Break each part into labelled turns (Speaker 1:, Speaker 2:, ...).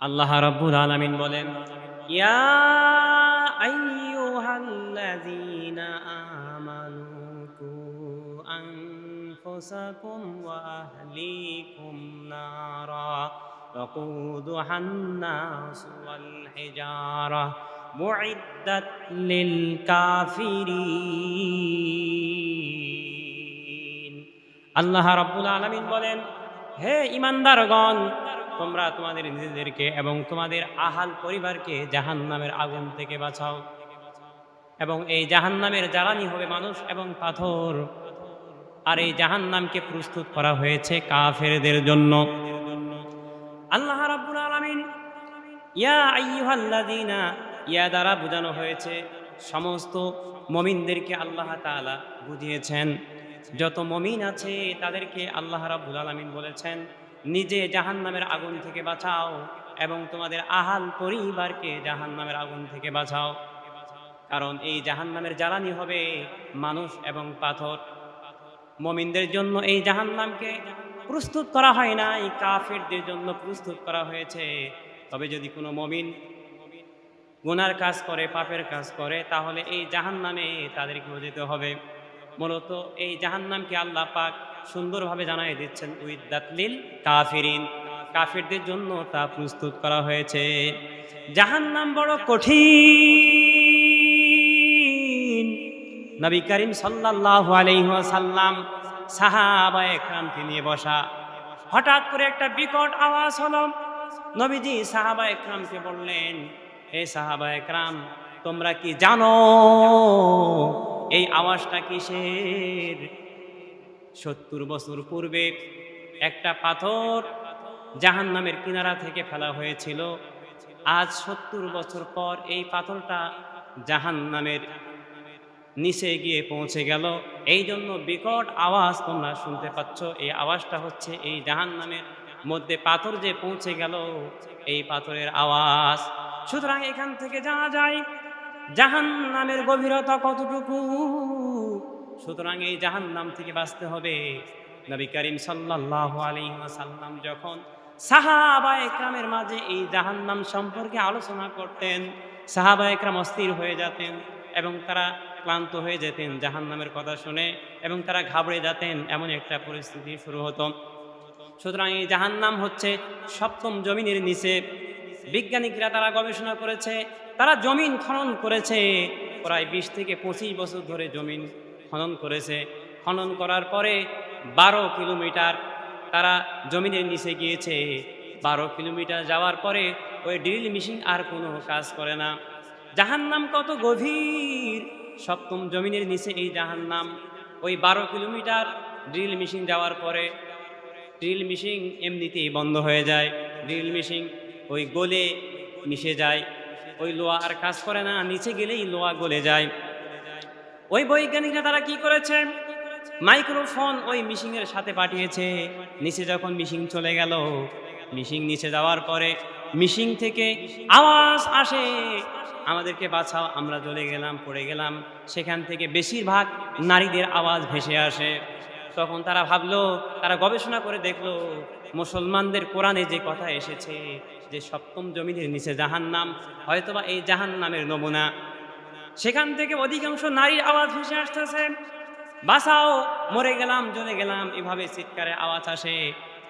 Speaker 1: আল্লাহ রাব্বুল আলামিন বলেন, ইয়া আইয়ুহাল্লাযীনা আমানু কু আনফুসাকুম ওয়া আহলিকুম নারা ওয়াকুদুহান নাস ওয়াল হিজারা মুইদ্দাত লিল কাফিরিন। আল্লাহ রাব্বুল আলামিন বলেন, হে ঈমানদারগণ, তোমরা তোমাদের নিজেদেরকে এবং তোমাদের আহাল পরিবারকে জাহান্নামের আগুন থেকে বাঁচাও। এবং এই জাহান্নামের জ্বালানি হবে মানুষ এবং পাথর। আর এই জাহান্নামকে প্রস্তুত করা হয়েছে কাফেরদের জন্য। আল্লাহ রাব্বুল আলামিন ইয়া আইয়ুহাল্লাযীনা, ইয়া দ্বারা বোঝানো হয়েছে সমস্ত মুমিনদেরকে। আল্লাহ তাআলা বুঝিয়েছেন যত মুমিন আছে তাদেরকে আল্লাহ রাব্বুল আলামিন বলেছেন নিজে জাহান্নামের আগুন থেকে বাঁচাও এবং তোমাদের আহাল পরিবারকে জাহান্নামের আগুন থেকে বাঁচাও। কারণ এই জাহান্নামের জ্বালানি হবে মানুষ এবং পাথর। মুমিনদের জন্য এই জাহান্নামকে প্রস্তুত করা হয় না, এই কাফেরদের জন্য প্রস্তুত করা হয়েছে। তবে যদি কোনো মুমিন গুনার কাজ করে, পাপের কাজ করে, তাহলে এই জাহান্নামে তাদেরকেও যেতে হবে। মূলত এই জাহান্নামকে আল্লাহ পাক সুন্দরভাবে জানাই দিচ্ছেন, উইদ্দাত লিল কাফিরিন, কাফিরদের জন্য তা প্রস্তুত করা হয়েছে। জাহান্নাম বড় কঠিন। নবী করিম সাল্লাল্লাহু আলাইহি ওয়াসাল্লাম সাহাবায়ে কেরামকে নিয়ে বসা। হঠাৎ করে একটা বিকট আওয়াজ হলো। নবীজি সাহাবায়ে কেরামকে বললেন, হে সাহাবায়ে কেরাম, তোমরা কি জানো এই আওয়াজটা কিসের? 70 বছর পূর্বে একটা পাথর জাহান্নামের কিনারা থেকে ফেলা হয়েছিল। আজ 70 বছর পর এই পাথরটা জাহান্নামের নিচে গিয়ে পৌঁছে গেল। এই জন্য বিকট আওয়াজ তোমরা শুনতে পাচ্ছ। এই আওয়াজটা হচ্ছে এই জাহান্নামের মধ্যে পাথর যে পৌঁছে গেল, এই পাথরের আওয়াজ। সুতরাং এখান থেকে জানা যায় জাহান্নামের গভীরতা কতটুকু। সুতরাং এই জাহান্নাম থেকে বাঁচতে হবে। নবী করিম সাল্লাল্লাহু আলাইহি ওয়াসাল্লাম যখন সাহাবায়ে কেরামের মাঝে এই জাহান্নাম সম্পর্কে আলোচনা করতেন, সাহাবায়ে কেরাম অস্থির হয়ে যেতেন এবং তারা ক্লান্ত হয়ে যেতেন জাহান্নামের কথা শুনে, এবং তারা ঘাবড়ে যেতেন। এমন একটা পরিস্থিতি শুরু হতো। সুতরাং এই জাহান্নাম হচ্ছে সপ্তম জমিনের নিচে। বিজ্ঞানিকরা তারা গবেষণা করেছে, তারা জমিন খনন করেছে। প্রায় 20 থেকে 25 বছর ধরে জমিন খনন করেছে। খনন করার পরে 12 কিলোমিটার তারা জমিনের নিচে গিয়েছে। 12 কিলোমিটার যাওয়ার পরে ওই ড্রিল মেশিন আর কোনো কাজ করে না। জাহান্নাম কত গভীর! সপ্তম জমিনের নিচে এই জাহান্নাম। ওই 12 কিলোমিটার ড্রিল মেশিন যাওয়ার পরে ড্রিল মেশিন এমনিতেই বন্ধ হয়ে যায়। ড্রিল মেশিন ওই গলে মিশে যায়, ওই লোহা আর কাজ করে না, নিচে গেলেই লোহা গলে যায়। ওই বৈজ্ঞানিকরা তারা কি করেছে, মাইক্রোফোন ওই মেশিনের সাথে পাঠিয়েছে। নিচে যখন মেশিন চলে গেল, মেশিন নিচে যাওয়ার পরে মেশিন থেকে আওয়াজ আসে, আমাদেরকে বাঁচাও, আমরা জ্বলে গেলাম, পড়ে গেলাম। সেখান থেকে বেশিরভাগ নারীদের আওয়াজ ভেসে আসে। তখন তারা ভাবলো, তারা গবেষণা করে দেখলো, মুসলমানদের কোরআনে যে কথা এসেছে যে সপ্তম জমিনের নিচে জাহান্নাম, হয়তোবা এই জাহান্নামের নমুনা। সেখান থেকে অধিকাংশ নারীর আওয়াজ ভেসে আসতেছে, বাঁচাও, মরে গেলাম, জ্বলে গেলাম, এভাবে চিৎকারের আওয়াজ আসে।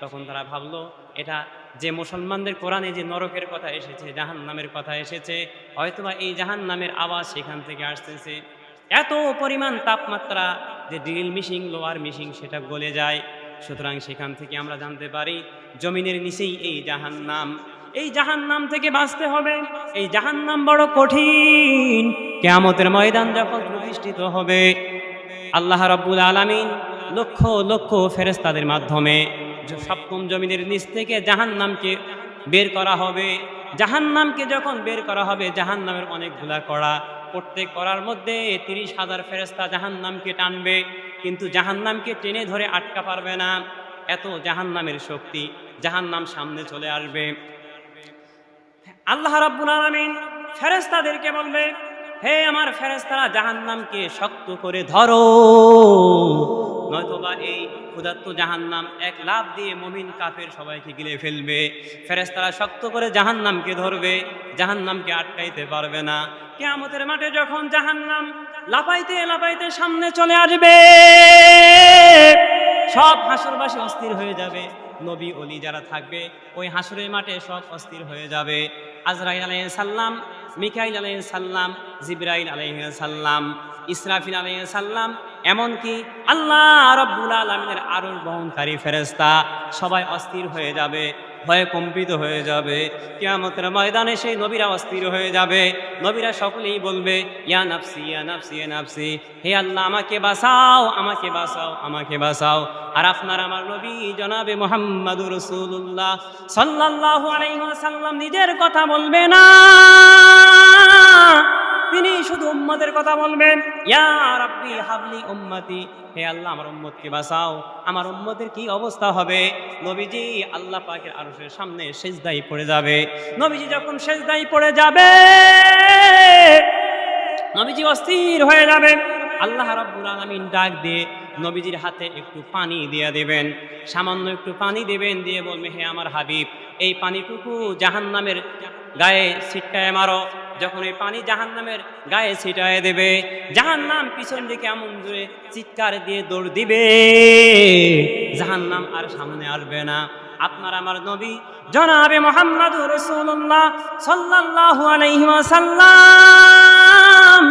Speaker 1: তখন তারা ভাবলো, এটা যে মুসলমানদের কোরআনে যে নরকের কথা এসেছে, জাহান্নামের কথা এসেছে, হয়তোবা এই জাহান্নামের আওয়াজ সেখান থেকে আসতেছে। এত পরিমাণ তাপমাত্রা যে ড্রিল মেশিন, লোহার মেশিন সেটা গলে যায়। সুতরাং সেখান থেকে আমরা জানতে পারি জমিনের নিচেই এই জাহান্নাম। এই জাহান্নাম থেকে বাঁচতে হবে। এই জাহান্নাম বড় কঠিন। কিয়ামতের ময়দান যখন প্রতিষ্ঠিত হবে, আল্লাহ রাব্বুল আলামিন লক্ষ লক্ষ ফেরেশতাদের মাধ্যমে সপ্তম জমিনের নিচ থেকে জাহান্নামকে বের করা হবে। জাহান্নামকে যখন বের করা হবে, জাহান্নামের অনেকগুলা কড়া, প্রত্যেক কড়ার মধ্যে 30,000 ফেরেশতা জাহান্নামকে টানবে, কিন্তু জাহান্নামকে টেনে ধরে আটকা পারবে না। এত জাহান্নামের শক্তি। জাহান্নাম সামনে চলে আসবে। আল্লাহ রাব্বুল আলামিন ফেরেশতাদেরকে বলবে, হে আমার ফেরেশতারা, জাহান্নামকে শক্ত করে ধরো। নয়তোবা এই ক্ষুধার্ত জাহান্নাম এক লাফ দিয়ে মুমিন কাফের সবাইকে গিলে ফেলবে। ফেরেশতারা শক্ত করে জাহান্নামকে ধরবে, জাহান্নামকে আটকাইতে পারবে না। কিয়ামতের মাঠে যখন জাহান্নাম লাফাইতে লাফাইতে সামনে চলে আসবে, সব হাসরবাসী অস্থির হয়ে যাবে। নবী ওলি যারা থাকবে ওই হাসরের মাঠে সব অস্থির হয়ে যাবে। আজরাইল আলাইহিস সালাম, মিকাইল আলাইহিস সালাম, জিবরাইল আলাইহিস সালাম, ইসরাফিল আলাইহিস সালাম, এমনকি আল্লাহ রাব্বুল আলামিনের আরশ বহনকারী ফেরেশতা সবাই অস্থির হয়ে যাবে, ভয়ে কম্পিত হয়ে যাবে। কিয়ামতের ময়দানে সেই নবীরা অস্থির হয়ে যাবে। নবীরা সকলেই বলবে, ইয়া নাফসি ইয়া নাফসি ইয়া নাফসি, হে আল্লাহ আমাকে বাঁচাও, আমাকে বাঁচাও, আমাকে বাঁচাও। আর আপনার আমার নবী জনাবে মুহাম্মদুর রাসূলুল্লাহ সাল্লাল্লাহু আলাইহি ওয়াসাল্লাম নিজের কথা বলবে না, তিনি শুধু উম্মতের কথা বলবেন, ইয়া রাব্বি হাবলি উম্মতি, হে আল্লাহ আমার উম্মতকে বাঁচাও। আমার উম্মতের কি অবস্থা হবে? নবীজি আল্লাহ পাকের আরশের সামনে সিজদায় পড়ে যাবে। নবীজি যখন সিজদায় পড়ে যাবে, নবীজি অস্থির হয়ে যাবে। আল্লাহ রাব্বুল আলামিন ডাক দিয়ে নবীজির হাতে একটু পানি দিয়ে দেবেন, সামান্য একটু পানি দেবেন, দিয়ে বলবে, হে আমার হাবিব, এই পানিটুকু জাহান্নামের গায়ে ছিটকায় মারো। যখন এই পানি জাহান্নামের গায়ে ছিটায় দেবে, জাহান্নাম পিছন দিকে এমন জোরে চিৎকার দিয়ে দৌড় দিবে, জাহান্নাম আর সামনে আসবে না। আপনার আমার নবী জনাবে মুহাম্মদুর রাসূলুল্লাহ সাল্লাল্লাহু আলাইহি ওয়াসাল্লাম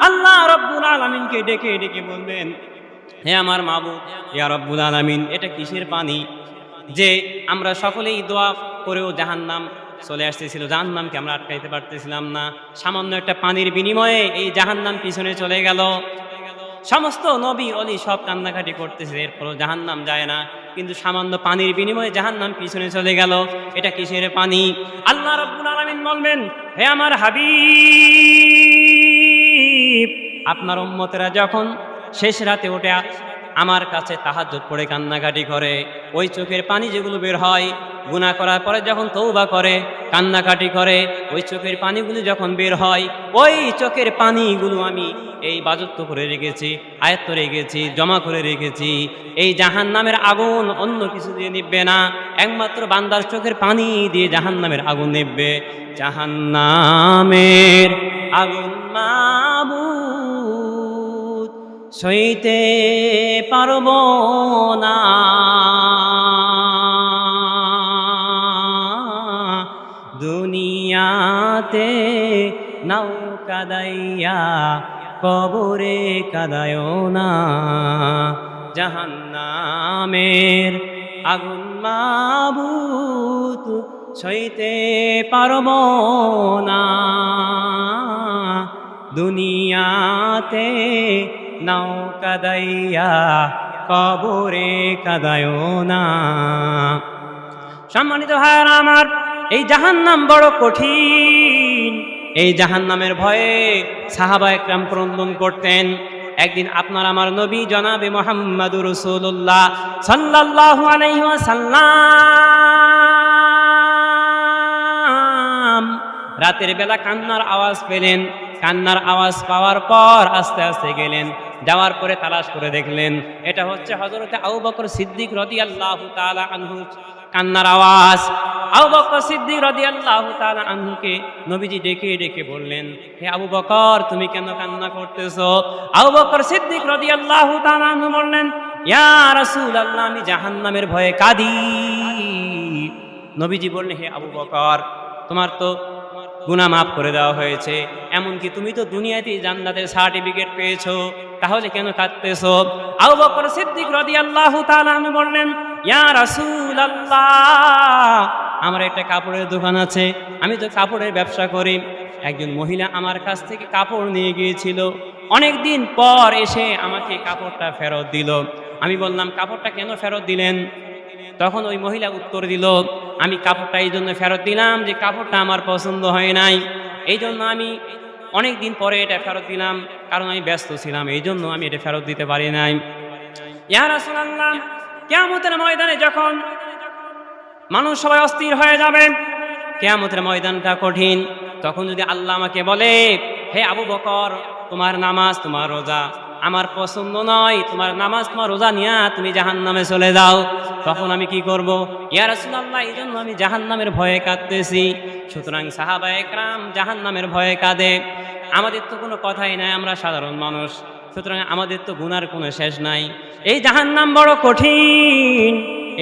Speaker 1: আল্লাহ রাব্বুল আলামিনকে ডেকে ডেকে বলবেন, হে আমার মাবুদ, ইয়া রাব্বুল আলামিন, এটা কিসের পানি যে আমরা সকলেই দোয়া করেও জাহান্নাম চলে আসতেছিল, জাহান্নামকে আমরা আটকাইতে পারতেছিলাম না। সামান্য একটা পানির বিনিময়ে এই জাহান্নাম পিছনে চলে গেল। সমস্ত নবী অলি সব কান্নাকাটি করতেছে, এরপরও জাহান্নাম যায় না। কিন্তু সামান্য পানির বিনিময়ে জাহান্নাম পিছনে চলে গেল, এটা কিসের পানি? আল্লাহ রাব্বুল আলামিন বলবেন, হে আমার হাবিব, আপনার উম্মতেরা যখন শেষ রাতে ওঠে আমার কাছে তাহাজ্জুদ পড়ে কান্নাকাটি করে, ওই চোখের পানি যেগুলো বের হয়, গুনাহ করার পরে যখন তওবা করে কান্নাকাটি করে, ওই চোখের পানিগুলো যখন বের হয়, ওই চোখের পানিগুলো আমি এই বাজত্ব করে রেখেছি, আয়ত্ত রেখেছি, জমা করে রেখেছি। এই জাহান্নামের আগুন অন্য কিছু দিয়ে নিববে না, একমাত্র বান্দার চোখের পানি দিয়ে জাহান্নামের আগুন নিববে। জাহান্নামের আগুন মাবুদ সইতে পারব না, দুনিয়াতে নাও কাদাইয়া কবরে কাদায়ও না। জাহান্নামের আগুন মাবুদ সইতে পারব না, দুনিয়াতে নাও কাদাইয়া কবরে কাদায়ও না। সম্মানিত ভাইরা আমার, এই জাহান্নাম বড় কঠিন। এই জাহান্নামের ভয়ে সাহাবা একরাম ক্রন্দন করতেন। একদিন আপনার আমার নবী জনাবে মুহাম্মদুর রাসূলুল্লাহ সাল্লাল্লাহু আলাইহি ওয়াসাল্লাম রাতের বেলা কান্নার আওয়াজ পেলেন। কান্নার আওয়াজ পাওয়ার পর আস্তে আস্তে গেলেন, যাওয়ার পরে তালাশ করে দেখলেন এটা হচ্ছে হযরতে আবু বকর সিদ্দিক রাদিয়াল্লাহু তাআলা আনহু কান্নার আওয়াজ। আবু বকর সিদ্দিক রাদিয়াল্লাহু তাআলা আনহুকে নবীজি ডেকে ডেকে বললেন, হে আবু বকর, তুমি কেন কান্না করতেছো? আবু বকর সিদ্দিক রাদিয়াল্লাহু তাআলা আনহু বললেন, ইয়া রাসূলুল্লাহ, আমি জাহান্নামের ভয়ে কাঁদি। নবীজি বললেন, হে আবু বকর, তোমার তো গুনাহ মাফ করে দেওয়া হয়েছে, এমনকি তুমি তো দুনিয়াতেই জান্নাতের সার্টিফিকেট পেয়েছো, তাহলে কেন কাঁদতেছো? আবু বকর সিদ্দিক রাদিয়াল্লাহু তাআলা আনহু বললেন, ইয়া রাসূলুল্লাহ, আমার একটা কাপড়ের দোকান আছে, আমি তো কাপড়ের ব্যবসা করি। একজন মহিলা আমার কাছ থেকে কাপড় নিয়ে গিয়েছিল, অনেক দিন পর এসে আমাকে কাপড়টা ফেরত দিল। আমি বললাম, কাপড়টা কেন ফেরত দিলেন? তখন ওই মহিলা উত্তর দিল, আমি কাপড়টা এই জন্য ফেরত দিলাম যে কাপড়টা আমার পছন্দ হয় নাই, এই জন্য আমি অনেক দিন পরে এটা ফেরত দিলাম, কারণ আমি ব্যস্ত ছিলাম, এই জন্য আমি এটা ফেরত দিতে পারি নাই। ইয়া রাসূলুল্লাহ, কিয়ামতের ময়দানে যখন মানুষ সবাই অস্থির হয়ে যাবে, কিয়ামতের ময়দানটা কঠিন, তখন যদি আল্লাহ আমাকে বলে, হে আবু বকর, তোমার নামাজ, তোমার রোজা আমার পছন্দ নয়, তোমার নামাজ তোমার রোজা নিয়া তুমি জাহান্নামে চলে যাও। তখন আমি কি করব? ইয়া রাসূলুল্লাহ, এই জন্য আমি জাহান্নামের ভয়ে কাঁদতেছি। সুতরাং সাহাবায়ে কেরাম জাহান্নামের ভয়ে কাঁদে। আমাদের তো কোনো কথাই নাই, আমরা সাধারণ মানুষ, সুতরাং আমাদের তো গুনার কোনো শেষ নাই। এই জাহান্নাম বড় কঠিন।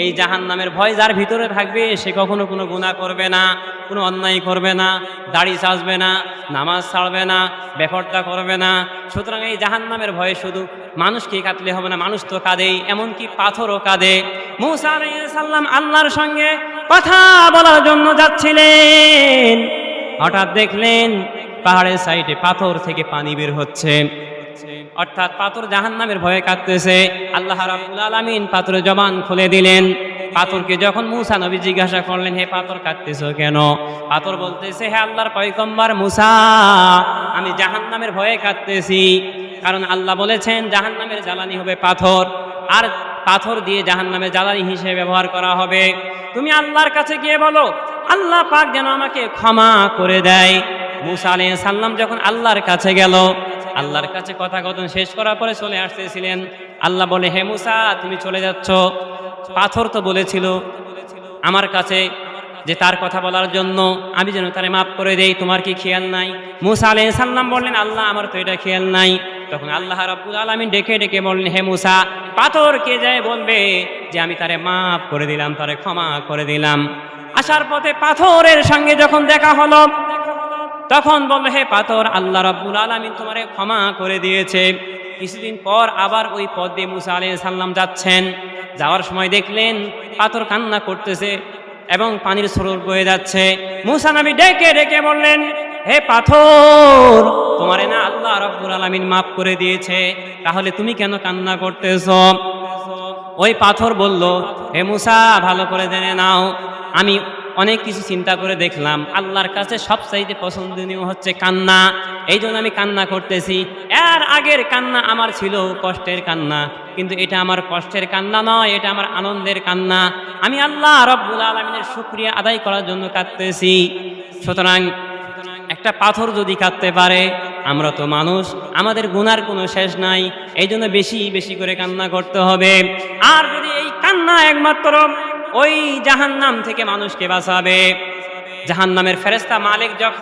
Speaker 1: এই জাহান্নামের ভয় যার ভিতরে থাকবে সে কখনো কোনো গুনাহ করবে না, কোনো অন্যায় করবে না, দাড়ি চাচবে না, নামাজ ছাড়বে না, বেপরদা করবে না। সুতরাং এই জাহান্নামের ভয়ে শুধু মানুষকে কাঁদলে হবে না, মানুষ তো কাঁদেই, এমনকি পাথরও কাঁদে। মূসা আলাইহিস সালাম আল্লাহর সঙ্গে কথা বলার জন্য যাচ্ছিলেন, হঠাৎ দেখলেন পাহাড়ের সাইডে পাথর থেকে পানি বের হচ্ছে, অর্থাৎ পাথর জাহান্নামের ভয়ে কাঁদতেছে। আল্লাহ রাব্বুল আলামিন পাথরের জবান খুলে দিলেন। পাথরকে যখন মূসা নবী জিজ্ঞাসা করলেন, হে পাথর কাঁদতেছো কেন? পাথর বলতেছে, হে আল্লাহর পয়গম্বর মূসা, আমি জাহান্নামের ভয়ে কাঁদতেছি। কারণ আল্লাহ বলেছেন জাহান্নামের জ্বালানি হবে পাথর, আর পাথর দিয়ে জাহান্নামের জ্বালানি হিসেবে ব্যবহার করা হবে। তুমি আল্লাহর কাছে গিয়ে বলো আল্লাহ পাক যেন আমাকে ক্ষমা করে দেয়। মূসা আলাইহিস সালাম যখন আল্লাহর কাছে গেল, আল্লাহর কাছে কথাকথন শেষ করার পরে চলে আসতেছিলেন, আল্লাহ বলে, হে মূসা তুমি চলে যাচ্ছ? পাথর তো বলেছিল আমার কাছে যে তার কথা বলার জন্য আমি যেন তারে মাফ করে দেই, তোমার কি খেয়াল নাই? মূসা আলাইহিস সালাম বললেন, আল্লাহ আমার তো এটা খেয়াল নাই। তখন আল্লাহ রাব্বুল আলামিন ডেকে ডেকে বললেন, হে মূসা, পাথরকে যায় বলবে যে আমি তারে মাফ করে দিলাম, তারে ক্ষমা করে দিলাম। আসার পথে পাথরের সঙ্গে যখন দেখা হলো, তখন বলল, হে পাথর, আল্লাহ রাব্বুল আলামিন তোমারে ক্ষমা করে দিয়েছে। কিছুদিন পর আবার ওই পথ দিয়ে মূসা আলাইহিস সালাম যাচ্ছেন। যাওয়ার সময় দেখলেন পাথর কান্না করতেছে এবং পানির স্রোত বয়ে যাচ্ছে। মূসা নবী ডেকে ডেকে বললেন, হে পাথর, তোমারে না আল্লাহ রাব্বুল আলামিন মাফ করে দিয়েছে, তাহলে তুমি কেন কান্না করতেছো? ওই পাথর বলল, হে মূসা, ভালো করে জেনে নাও, আমি অনেক কিছু চিন্তা করে দেখলাম আল্লাহর কাছে সবচাইতে পছন্দনীয় হচ্ছে কান্না, এই জন্য আমি কান্না করতেছি। এর আগের কান্না আমার ছিল কষ্টের কান্না, কিন্তু এটা আমার কষ্টের কান্না নয়, এটা আমার আনন্দের কান্না। আমি আল্লাহ রাব্বুল আলামিনের শুকরিয়া আদায় করার জন্য কাঁদতেছি। সুতরাং একটা পাথর যদি কাঁদতে পারে, আমরা তো মানুষ, আমাদের গুনার কোনো শেষ নাই, এই জন্য বেশি বেশি করে কান্না করতে হবে। আর যদি এই কান্না একমাত্র ওই জাহান্নাম থেকে মানুষকে বাঁচাবে, জাহান্নামের ফেরেশতা মালিক যখন